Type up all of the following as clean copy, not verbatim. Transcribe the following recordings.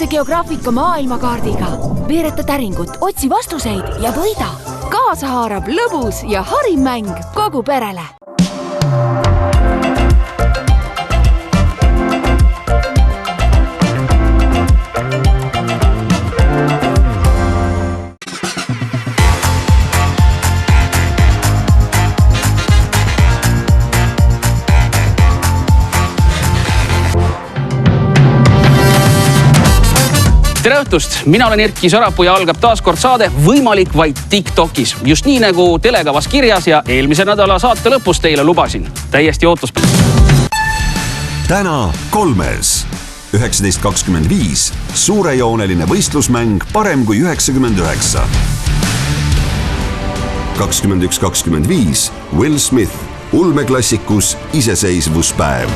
Nature Geografica maailmakaardiga. Veereta täringut, otsi vastuseid ja võida. Kaasa haarab lõbus ja harim mäng kogu perele. Tere õhtust! Mina olen Erki Sarapuu ja algab taaskord saade Võimalik vaid TikTokis. Just nii nagu telekavas kirjas ja eelmise nädala saate lõpus teile lubasin. Täiesti ootus. Täna 3. 19.25. Suurejooneline võistlusmäng parem kui 99. 21.25. Will Smith. Ulmeklassikus iseseisvuspäev.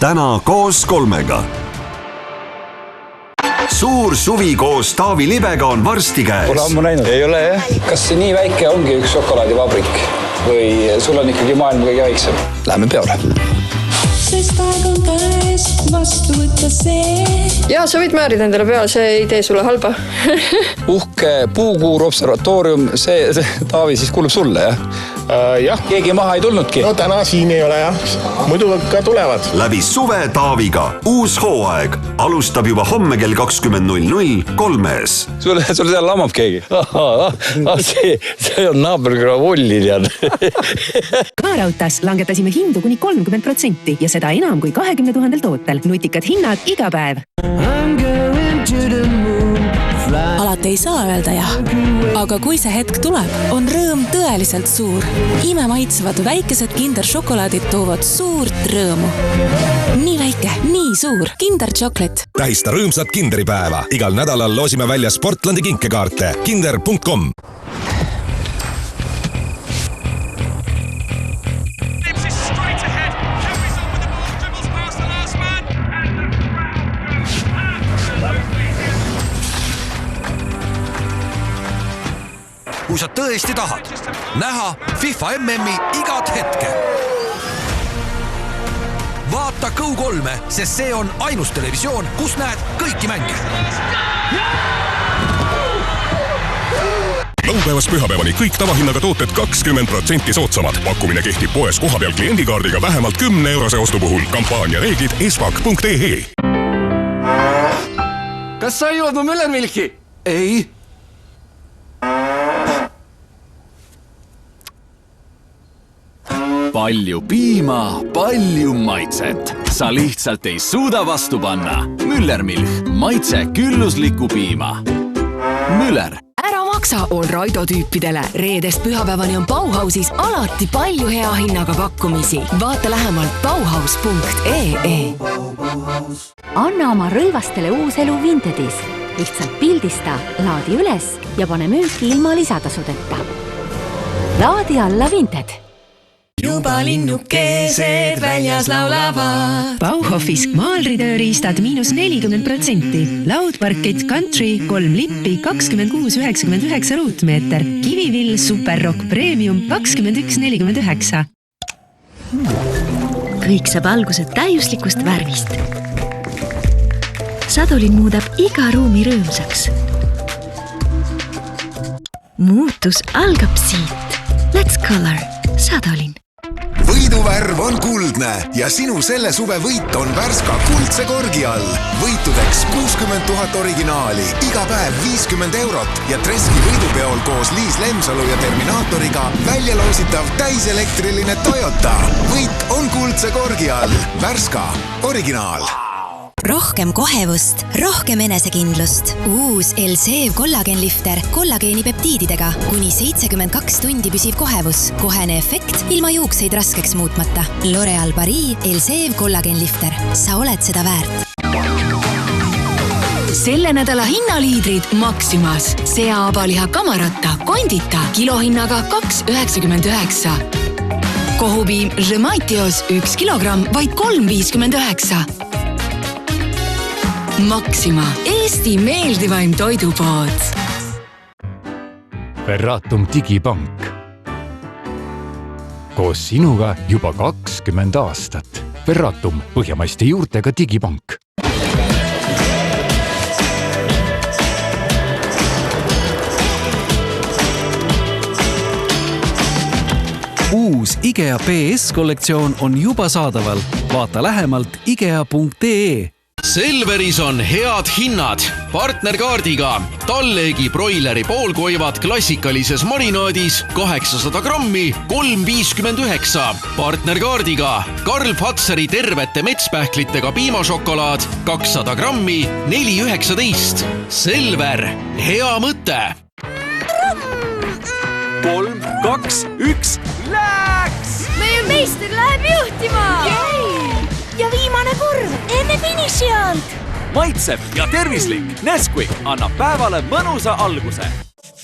Täna koos 3. Suur suvi koos Taavi Libega on varsti käes. Pole ammu näinud. Ei ole jah. Kas see nii väike ongi üks šokolaadivabrik või sul on ikkagi maailma kõige väiksem? Läheme peole. Sest aeg on käes vastu võtta see. Ja, sa võid määrida endale peale, see ei tee sulle halba. Uhke puukuur observatoorium, see Taavi siis kuulub sulle, jah? Jah, keegi maha ei tulnudki. No täna siin ei ole, jah. Muidu ka tulevad. Läbi suve Taaviga. Uus hooaeg. Alustab juba homme kell 20.00 3. Sul seal lamab keegi? See on naaberküla volli, tead. Kaarautas langetasime hindu kuni 30% ja seda enam kui 20 000 tootel. Nutikad hinnad iga päev. Alati ei saa öelda jah, aga kui see hetk tuleb, on rõõm tõeliselt suur. Ime maitsevad väikesed Kinder šokolaadid toovad suurt rõõmu. Nii väike, nii suur. Kinder Chocolate. Tähista rõõmsat Kinderipäeva. Igal nädalal loosime välja Sportlandi kinkekaarte. Kinder.com. Kui sa tõesti tahad näha FIFA MM-i igat hetke. Vaata Go3, sest see on ainus televisioon, kus näed kõiki mänge. Laupäevast pühapäevani kõik tavahinnaga tooted 20% soodsamad. Pakkumine kehtib poes kohapeal kliendikaardiga vähemalt 10 eurose ostu puhul. Kampaania reeglid espak.ee. Kas sa jood mu müllermilki? Ei. Palju piima, palju maitset. Sa lihtsalt ei suuda vastu panna. Müllermilch. Maitse külluslikku piima. Müller. Ära maksa on Raido tüüpidele. Reedest pühapäevani on Bauhausis alati palju hea hinnaga pakkumisi. Vaata lähemalt bauhaus.ee. Anna oma rõivastele uus elu Vintedis. Lihtsalt pildista, laadi üles ja pane müüki ilma lisatasudeta. Laadi alla Vinted. Juba linnukesed väljas laulavad. Bauhofis maalritööriistad -40%. Laudparkett Country 3 lippi 26,99 ruutmeeter. Kivivill Superrock Premium 21,49. Kõik saab alguse täiuslikust värvist. Sadolin muudab iga ruumi rõõmsaks. Muutus algab siit. Let's color. Sadolin. Võiduvärv on kuldne ja sinu selle suve võit on Värska kuldse korgi all. Võitudeks 60 000 originaali, iga päev 50 eurot ja Treski võidupeol koos Liis Lemsalu ja Terminaatoriga väljaloositav täiselektriline Toyota. Võit on kuldse korgi all. Värska originaal. Rohkem kohevust, rohkem enesekindlust. Uus Elsev kollagenlifter kollageeni peptiididega. Kuni 72 tundi püsiv kohevus. Kohene efekt ilma juukseid raskeks muutmata. L'Oreal Paris Elsev kollagenlifter. Sa oled seda väärt. Selle nädala hinnaliidrid Maximas. Sea-abaliha kamaratta, kondita, kilohinnaga 2,99. Kohupiim Žemaitios 1 kilogramm, vaid 3,59. Maxima, Eesti meeldivaim toidupood. Ferratum digipank. Koos sinuga juba 20 aastat. Ferratum, põhjamaiste juurtega digipank. Uus IKEA PS kollektsioon on juba saadaval. Vaata lähemalt ikea.ee. Selveris on head hinnad. Partnerkaardiga Talleegi broileri poolkoivad klassikalises marinaadis 800 grammi 3,59. Partnerkaardiga Karl Fatseri tervete metspähklitega piimašokolaad 200 grammi 4,19. Selver, hea mõte. 3, 2, 1, läks! Meie meister läheb juhtima! Ja viimane kurv enne finiši alt! Maitseb ja tervislik Nesquik annab päevale mõnusa alguse.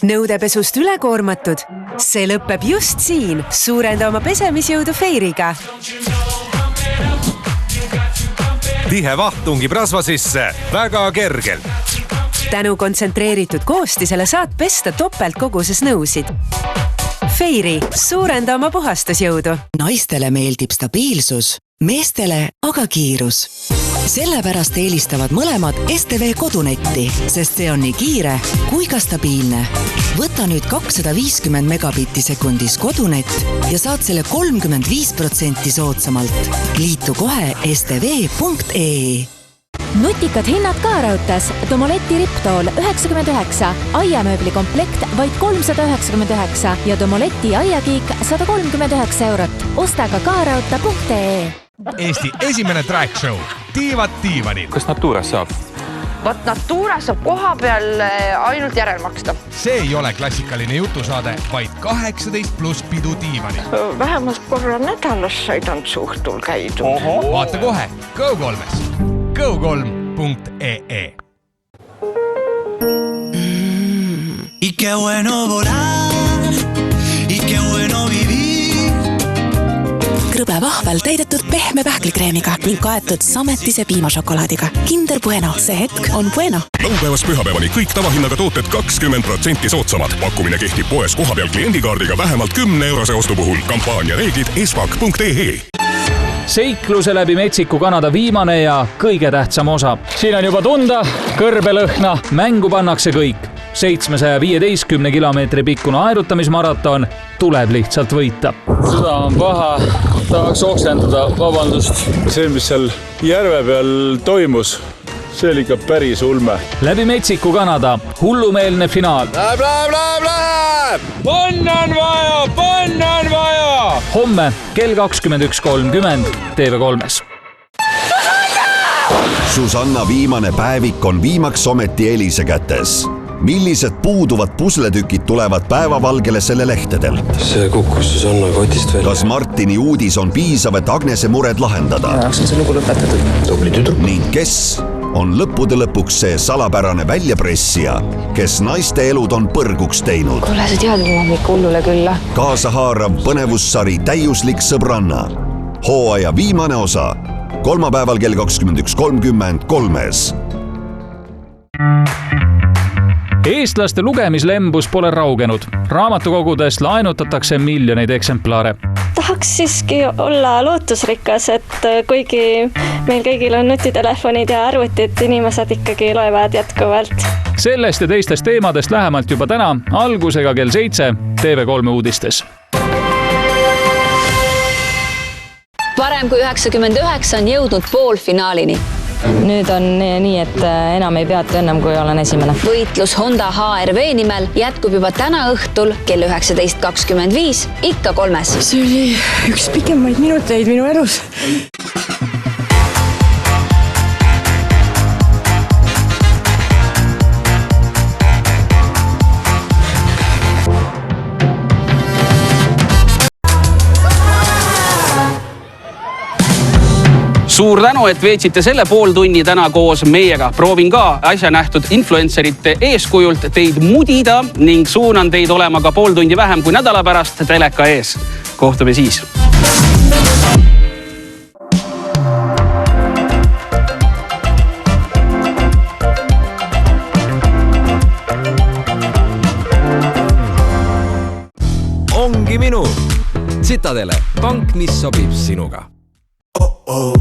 Nõudepesust ülekoormatud? See lõpeb just siin. Suurenda oma pesemisjõudu Feiriga. Tihe vaht tungib rasva sisse väga kergelt. Tänu kontsentreeritud koostisele saad pesta topelt koguses nõusid. Feiri, suurenda oma puhastusjõudu. Naistele meeldib stabiilsus, meestele aga kiirus. Sellepärast eelistavad mõlemad STV kodunetti, sest see on nii kiire kui ka stabiilne. Võta nüüd 250 megabitti sekundis kodunet ja saad selle 35% soodsamalt. Liitu kohe stv.ee. Nutikad hinnad ka raudtas. Domoleti Riptool 99, aiamööbli komplekt vaid 399 ja Domoleti aiakiik 139 €. Osta ka kaarauta.ee. Eesti esimene track show. Tiivad Tiivanil. Kas Naturas saab? Vaat Naturas saab koha peal ainult järel maksta. See ei ole klassikaline jutusaade, vaid 18+ pidu Tiivanil. Vähemalt korra nädalas saidanud suhtul käidu. Vaata kohe Go3-s. Go3.ee. Y qué bueno volar, y qué bueno vivir. Krõbe vahvel täidetud pehme pähklikreemiga ning kaetud sametise piimašokolaadiga. Kinder Bueno, see hetk on bueno. Laupäevast pühapäevani kõik tavahinnaga tooted 20% soodsamad. Pakkumine kehtib poes kohapeal kliendikaardiga vähemalt 10 € ostu puhul. Kampaania reeglid espak.ee. Seikluse läbi Metsiku Kanada viimane ja kõige tähtsam osa. Siin on juba tunda kõrbelõhna, mängu pannakse kõik. 715 kilomeetri pikkune aerutamismaraton tuleb lihtsalt võita. Seda on paha, tahaks oksendada, vabandust. See, mis seal järve peal toimus, see oli ikka päris ulme. Läbi Metsiku Kanada, hullumeelne finaal. Läheb! Panna on vaja! Homme kell 21.30 TV3-s. Susanna viimane päevik on viimaks ometi Elise kätes. Millised puuduvad pusletükid tulevad päevavalgele selle lehtedel? See kukkus Susanna kotist välja. Kas Martini uudis on piisav, et Agnese mured lahendada? Jaoks on see lugu lõpetatud. Tubli tüdruk. Ning kes on lõppude lõpuks see salapärane väljapressija, kes naiste elud on põrguks teinud? Kuule, sa tead, ma ikka hullule külla. Kaasahaarav põnevussari Täiuslik sõbranna. Hooaja viimane osa. Kolmapäeval kell 21.30 3-s. Eestlaste lugemislembus pole raugenud. Raamatukogudest laenutatakse miljoneid eksemplare. Tahaks siiski olla lootusrikas, et kuigi meil kõigil on nutitelefonid ja arvutid, inimesed ikkagi loevad jätkuvalt. Sellest ja teistest teemadest lähemalt juba täna, algusega kell 7 TV3 uudistes. Varem kui 99 on jõudnud poolfinaalini. Nüüd on nii, et enam ei peatu ennem, kui olen esimene. Võitlus Honda HR-V nimel jätkub juba täna õhtul kell 19.25 ikka 3-s. See oli üks pikemaid minuteid minu elus. Suur tänu, et veetsite selle pooltunni täna koos meiega. Proovin ka asja nähtud influencerite eeskujult teid mudida ning suunan teid olema ka pool tundi vähem kui nädala pärast teleka ees. Kohtume siis. Ongi minu. Citadele, pank, mis sobib sinuga. Oh.